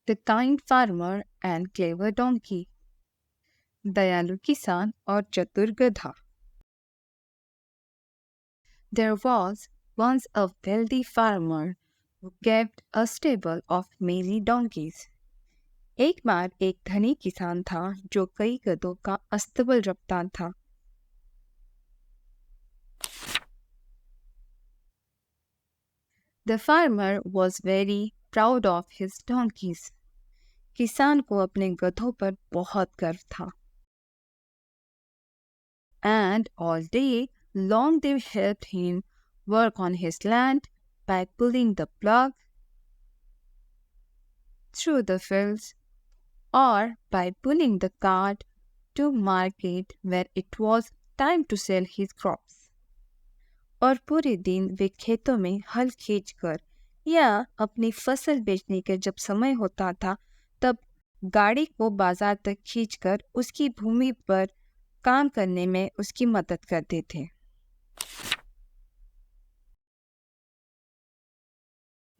The kind farmer and clever donkey. दयालु किसान और चतुर गधा। There was once a wealthy farmer who kept a stable of many donkeys. एक बार एक धनी किसान था जो कई गधों का अस्तबल रखता था। The farmer was very proud of his donkeys. किसान को अपने गधों पर बहुत गर्व था। And all day long they helped him work on his land by pulling the plug through the fields or by pulling the cart to market where it was time to sell his crops. और पूरे दिन वे खेतों में हल खींचकर या अपनी फसल बेचने के जब समय होता था तब गाड़ी को बाजार तक खींचकर उसकी भूमि पर काम करने में उसकी मदद करते थे।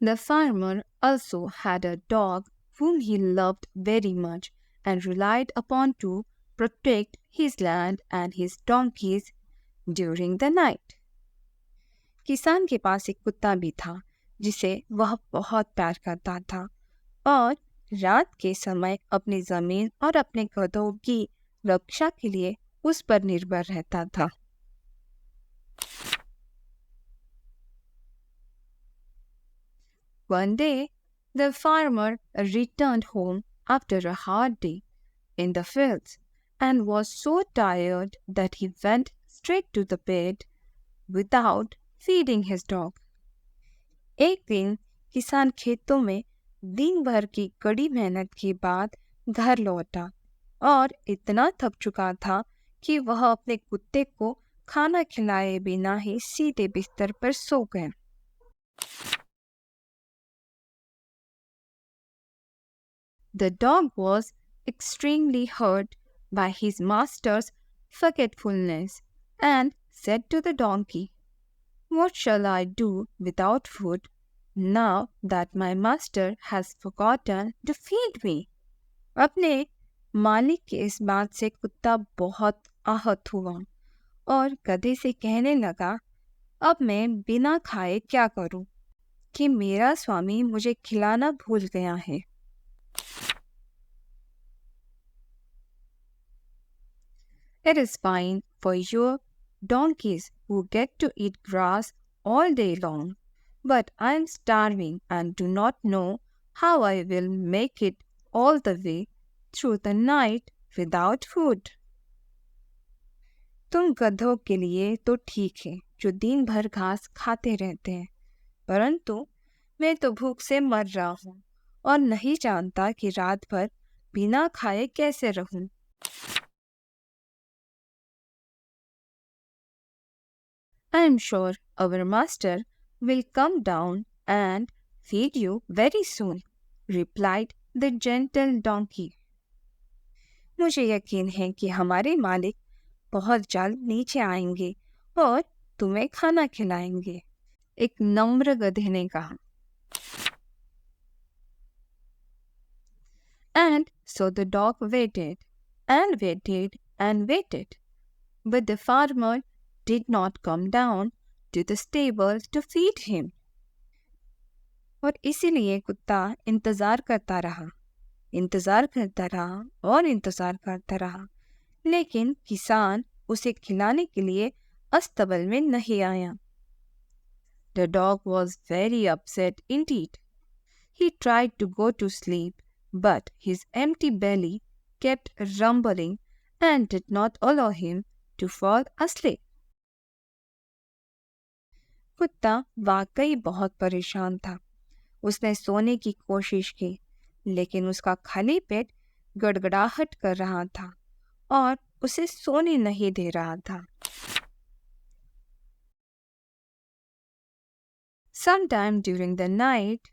The farmer also had a dog whom he loved very much and relied upon to protect his land and his donkeys during the night. किसान के पास एक कुत्ता भी था जिसे वह बहुत प्यार करता था और रात के समय अपनी जमीन और अपने गधों की रक्षा के लिए उस पर निर्भर रहता था। One day, the farmer returned home after a hard day in the fields and was so tired that he went straight to the bed without feeding his dog. एक दिन किसान खेतों में दिन भर की कड़ी मेहनत के बाद घर लौटा और इतना थक चुका था कि वह अपने कुत्ते को खाना खिलाए बिना ही सीधे बिस्तर पर सो गया। The dog was extremely hurt by his master's forgetfulness and said to the donkey, "What shall I do without food now that my master has forgotten to feed me?" अपने मालिक के इस बात से कुत्ता बहुत आहत हुआ और गधे से कहने लगा, अब मैं बिना खाए क्या करूं कि मेरा स्वामी मुझे खिलाना भूल गया है। It is fine for your donkeys who get to eat grass all day long, but I am starving and do not know how I will make it all the way through the night without food. तुम गधों के लिए तो ठीक है जो दिन भर घास खाते रहते हैं, परंतु मैं तो भूख से मर रहा हूँ और नहीं जानता कि रात भर बिना खाए कैसे रहूं। I am sure our master will come down and feed you very soon, replied the gentle donkey. मुझे यकीन है कि हमारे मालिक बहुत जल्द नीचे आएंगे और तुम्हें खाना खिलाएंगे, एक नम्र गधे ने कहा। And so the dog waited and waited and waited, but the farmer did not come down to the stable to feed him. और इसीलिए कुत्ता इंतजार करता रहा और इंतजार करता रहा, लेकिन किसान उसे खिलाने के लिए अस्तबल में नहीं आया। The dog was very upset indeed. He tried to go to sleep, but his empty belly kept rumbling and did not allow him to fall asleep. कुत्ता वाकई बहुत परेशान था। उसने सोने की कोशिश की, लेकिन उसका खाली पेट गड़गड़ाहट कर रहा था और उसे सोने नहीं दे रहा था। Sometime during the night,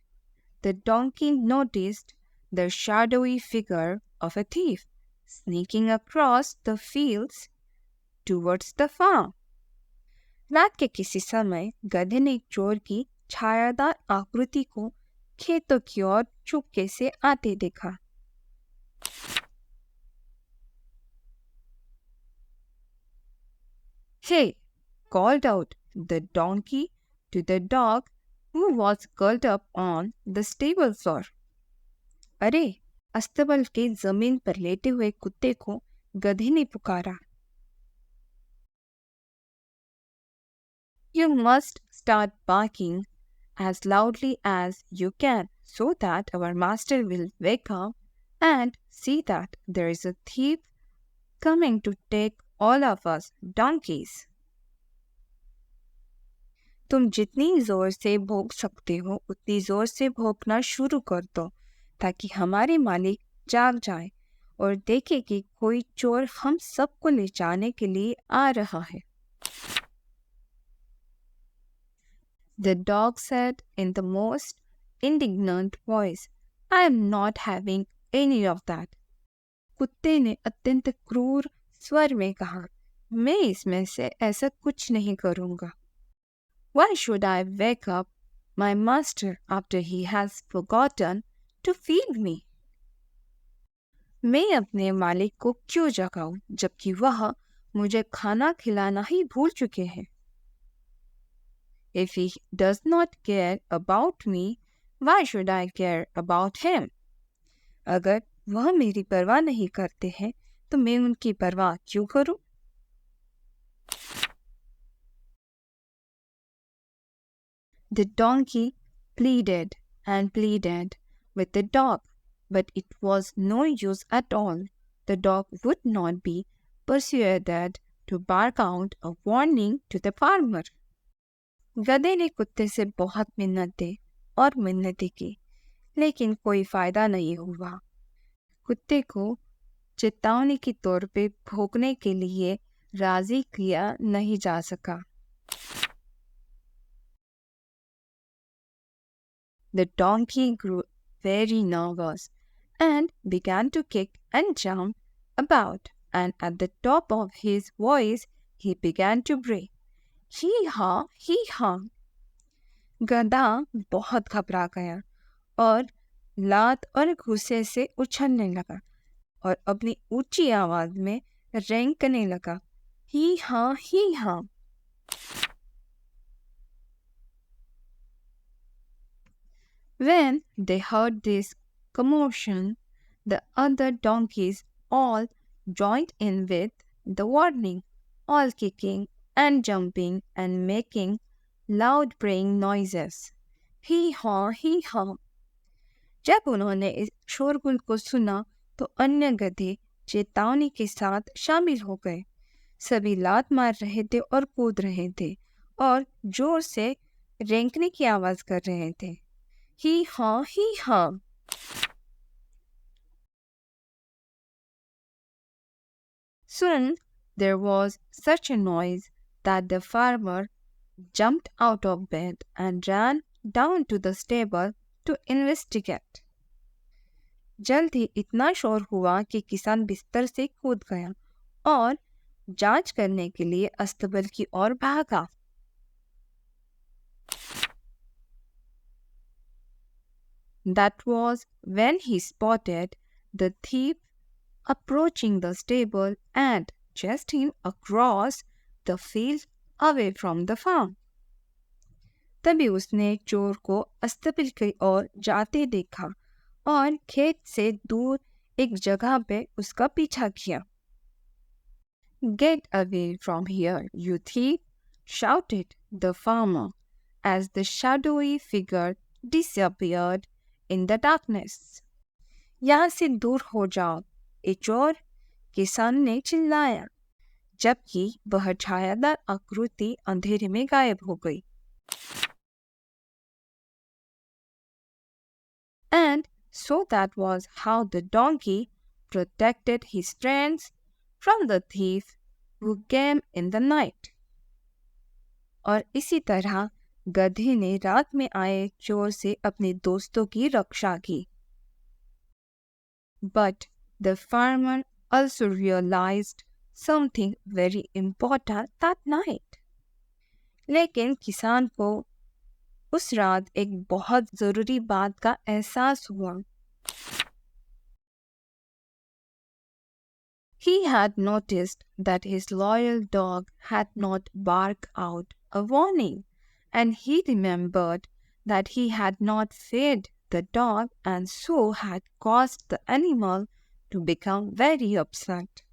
the donkey noticed the shadowy figure of a thief sneaking across the fields towards the farm. रात के किसी समय गधे ने चोर की छायादार आकृति को खेतों की ओर चुपके से आते देखा। Hey, called out the donkey to the dog who was curled up on the stable floor. अरे, अस्तबल के जमीन पर लेटे हुए कुत्ते को गधे ने पुकारा। You must start barking as loudly as you can so that our master will wake up and see that there is a thief coming to take all of us donkeys. तुम जितनी जोर से भौंक सकते हो उतनी जोर से भौंकना शुरू कर दो ताकि हमारे मालिक जाग जाए और देखे कि कोई चोर हम सबको ले जाने के लिए आ रहा है। The dog said in the most indignant voice, I am not having any of that. कुत्ते ने अत्यंत क्रूर स्वर में कहा, मैं इसमें से ऐसा कुछ नहीं करूँगा। Why should I wake up my master after he has forgotten to feed me? मैं अपने मालिक को क्यों जगाऊं जबकि वह मुझे खाना खिलाना ही भूल चुके हैं। If he does not care about me, why should I care about him? अगर वह मेरी परवाह नहीं करते हैं तो मैं उनकी परवाह क्यों करूं? The donkey pleaded and pleaded with the dog, but it was no use at all. The dog would not be persuaded to bark out a warning to the farmer. गधे ने कुत्ते से बहुत मिन्नतें की, लेकिन कोई फायदा नहीं हुआ। कुत्ते को चेतावनी के तौर पे भौंकने के लिए राजी किया नहीं जा सका। The donkey grew very nervous and began to kick and jump about, and at the top of his voice he began to bray. Hee-haw, hee-haw. गधा बहुत घबरा गया और लात और गुस्से से उछलने लगा और अपनी ऊंची आवाज में रेंकने लगा, ही हाँ। When they heard this commotion, the other donkeys all joined in with the warning, all kicking and jumping and making loud braying noises. Hee haw, hee haw. जब उन्होंने इस शोरगुल को सुना तो अन्य गधे चेतावनी के साथ शामिल हो गए। सभी लात मार रहे थे और कूद रहे थे और जोर से रेंकने की आवाज कर रहे थे। ही हाँ। Soon there was such a noise that the farmer jumped out of bed and ran down to the stable to investigate. जल्द ही इतना शोर हुआ कि किसान बिस्तर से कूद गया और जांच करने के लिए अस्तबल की ओर भागा। That was when he spotted the thief approaching the stable and chased him across the field away from the farm. तभी उसने चोर को अस्तबल की ओर जाते देखा और खेत से दूर एक जगह पे उसका पीछा किया। Get away from here, you thief! Shouted the farmer as the shadowy figure disappeared in the darkness. यहाँ से दूर हो जाओ, ए चोर! किसान ने चिल्लाया, जबकि वह छायादार आकृति अंधेरे में गायब हो गई। And so that was how the donkey protected his friends from the thief who came in the night. और इसी तरह गधे ने रात में आए चोर से अपने दोस्तों की रक्षा की। But the farmer also realized something very important that night. लेकिन किसान को उस रात एक बहुत ज़रूरी बात का एहसास हुआ। He had noticed that his loyal dog had not barked out a warning, and he remembered that he had not fed the dog and so had caused the animal to become very upset.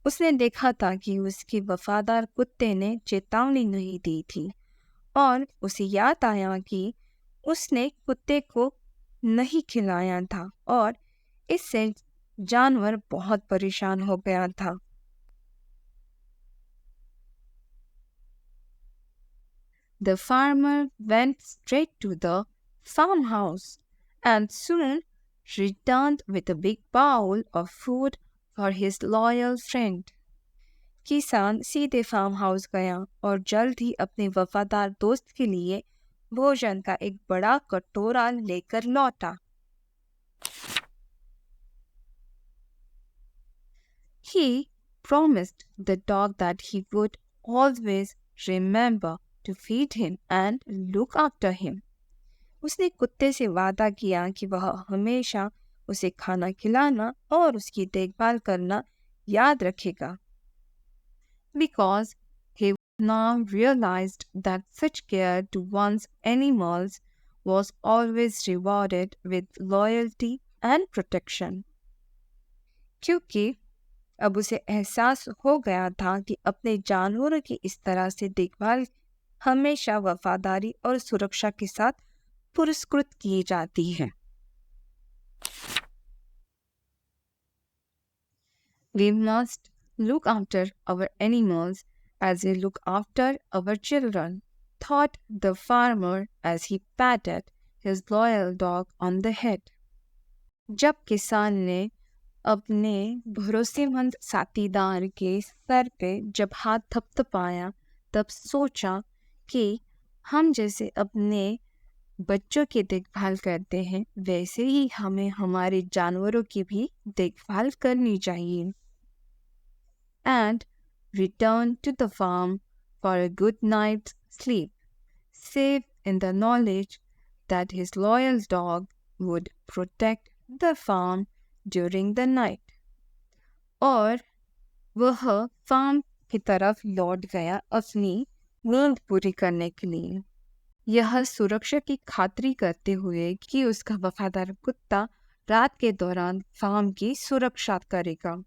उसने देखा था कि उसके वफादार कुत्ते ने चेतावनी नहीं दी थी और उसे याद आया कि उसने कुत्ते को नहीं खिलाया था और इससे जानवर बहुत परेशान हो गया था। The farmer went straight to the farmhouse and soon returned with a big bowl of food for his loyal friend. किसान सीधे फार्म हाउस गया और जल्द ही अपने वफादार दोस्त के लिए भोजन का एक बड़ा कटोरा लेकर लौटा। He promised the dog that he would always remember to feed him and look after him. उसने कुत्ते से वादा किया कि वह हमेशा उसे खाना खिलाना और उसकी देखभाल करना याद रखेगा। Because he now realized that such care to one's animals was always rewarded with loyalty and protection. क्योंकि अब उसे एहसास हो गया था कि अपने जानवरों की इस तरह से देखभाल हमेशा वफादारी और सुरक्षा के साथ पुरस्कृत की जाती है। We must look after our animals as we look after our children, thought the farmer as he patted his loyal dog on the head. जब किसान ने अपने भरोसेमंद साथीदार के सर पे जब हाथ थपथपाया तब सोचा कि हम जैसे अपने बच्चों की देखभाल करते हैं वैसे ही हमें हमारे जानवरों की भी देखभाल करनी चाहिए। And returned to the farm for a good night's sleep, safe in the knowledge that his loyal dog would protect the farm during the night. और वह फार्म की तरफ लौट गया अपनी नींद पूरी करने के लिए, यह सुरक्षा की खातरी करते हुए कि उसका वफादार कुत्ता रात के दौरान फार्म की सुरक्षा करेगा।